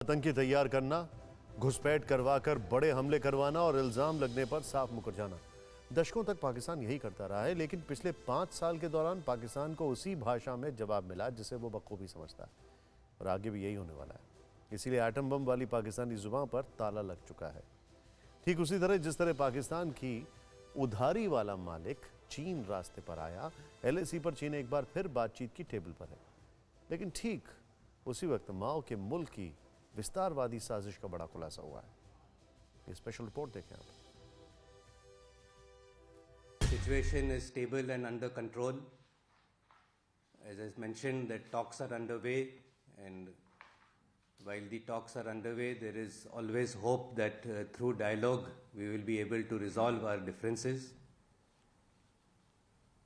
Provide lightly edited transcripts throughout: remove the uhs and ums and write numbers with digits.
आतंकी तैयार करना, घुसपैठ करवाकर बड़े हमले करवाना और इल्जाम लगने पर साफ मुकर जाना। दशकों तक पाकिस्तान यही करता रहा है, लेकिन पिछले 5 साल के दौरान पाकिस्तान को उसी भाषा में जवाब मिला जिसे वो बखूबी समझता है, और आगे भी यही होने वाला है। इसीलिए एटम बम वाली पाकिस्तानी जुबान पर ताला लग चुका है। ठीक उसी तरह जिस तरह पाकिस्तान की उधारी वाला मालिक चीन रास्ते पर आया, LAC पर चीन एक बार फिर बातचीत की टेबल पर है। लेकिन ठीक उसी वक्त माओ के मुल्क की विस्तारवादी साजिश का बड़ा खुलासा हुआ है। ये स्पेशल रिपोर्ट देखें आप। Situation is stable and under control. As I mentioned, that talks are underway, and while the talks are underway, there is always hope that through dialogue we will be able to resolve our differences.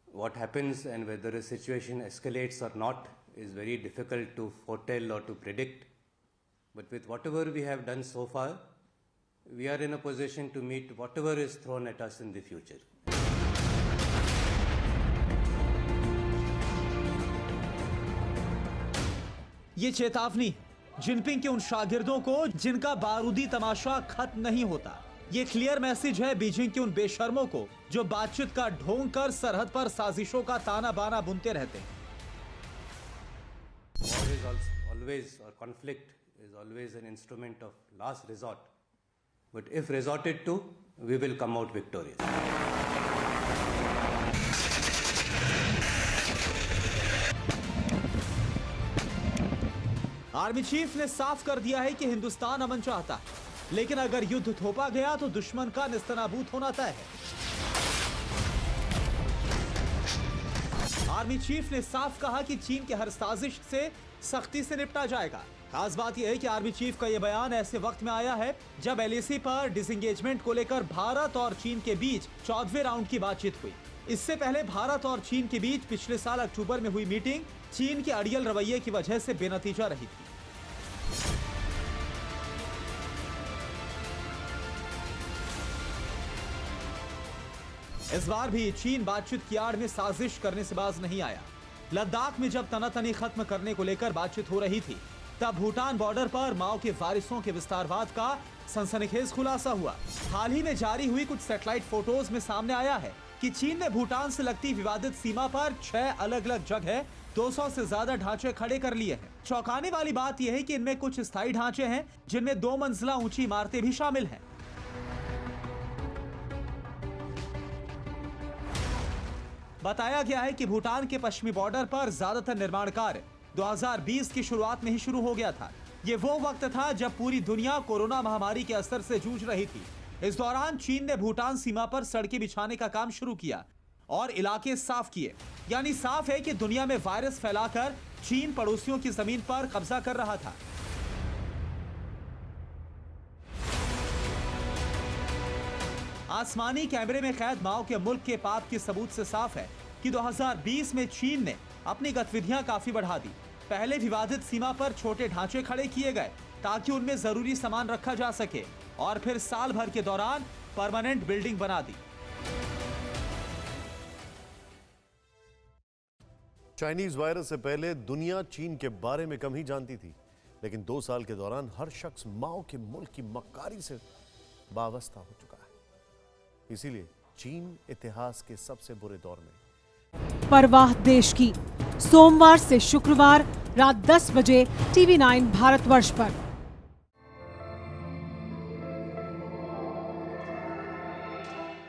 What happens and whether a situation escalates or not is very difficult to foretell or to predict. But with whatever we have done so far, we are in a position to meet whatever is thrown at us in the future. ये चेतावनी Jinping के उन शागिर्दों को जिनका बारूदी तमाशा खत्म नहीं होता। ये क्लियर मैसेज है बीजिंग के उन बेशर्मों को जो बातचीत का ढोंग कर सरहद पर साजिशों का ताना बाना बुनते रहते हैं। War is always, or conflict is always an instrument of last resort. But if resorted to, we will come out victorious. Army chief ने साफ कर दिया है कि हिंदुस्तान अमन चाहता है, लेकिन अगर युद्ध थोपा गया तो दुश्मन का निस्तनाबूद होना तय है। आर्मी चीफ ने साफ कहा कि चीन के हर साजिश से सख्ती से निपटा जाएगा। खास बात यह है कि आर्मी चीफ का यह बयान ऐसे वक्त में आया है जब LAC पर डिसएंगेजमेंट को लेकर भारत और चीन के बीच 14वें राउंड की बातचीत हुई। इससे पहले भारत और चीन के बीच पिछले साल अक्टूबर में हुई मीटिंग चीन के अड़ियल रवैये की वजह से बेनतीजा रही थी। इस बार भी चीन बातचीत की आड़ में साजिश करने से बाज नहीं आया। लद्दाख में जब तनातनी खत्म करने को लेकर बातचीत हो रही थी, तब भूटान बॉर्डर पर माओ के वारिसों के विस्तारवाद का सनसनीखेज खुलासा हुआ। हाल ही में जारी हुई कुछ सैटेलाइट फोटोज में सामने आया है कि चीन ने भूटान से लगती विवादित सीमा पर 6 अलग अलग जगह 200 से ज्यादा ढांचे खड़े कर लिए हैं। चौंकाने वाली बात यह है कि इनमें कुछ स्थायी ढांचे हैं जिनमें 2 मंजिला ऊंची इमारतें भी शामिल हैं। बताया गया है कि भूटान के पश्चिमी बॉर्डर पर ज्यादातर निर्माण कार्य 2020 की शुरुआत में ही शुरू हो गया था। ये वो वक्त था जब पूरी दुनिया कोरोना महामारी के असर से जूझ रही थी। इस दौरान चीन ने भूटान सीमा पर सड़कें बिछाने का काम शुरू किया और इलाके साफ किए। यानी साफ है कि दुनिया में वायरस फैलाकर चीन पड़ोसियों की जमीन पर कब्जा कर रहा था। आसमानी कैमरे में कैद माओ के मुल्क के पाप के सबूत से साफ है कि 2020 में चीन ने अपनी गतिविधियां काफी बढ़ा दी। पहले विवादित सीमा पर छोटे ढांचे खड़े किए गए ताकि उनमें जरूरी सामान रखा जा सके, और फिर साल भर के दौरान परमानेंट बिल्डिंग बना दी। चाइनीज वायरस से पहले दुनिया चीन के बारे में कम ही जानती थी, लेकिन 2 साल के दौरान हर शख्स माओ के मुल्क की मक्कारी से वाबस्ता हो चुका है। इसीलिए चीन इतिहास के सबसे बुरे दौर में। परवाह देश की, सोमवार से शुक्रवार रात 10 बजे TV9 भारतवर्ष पर।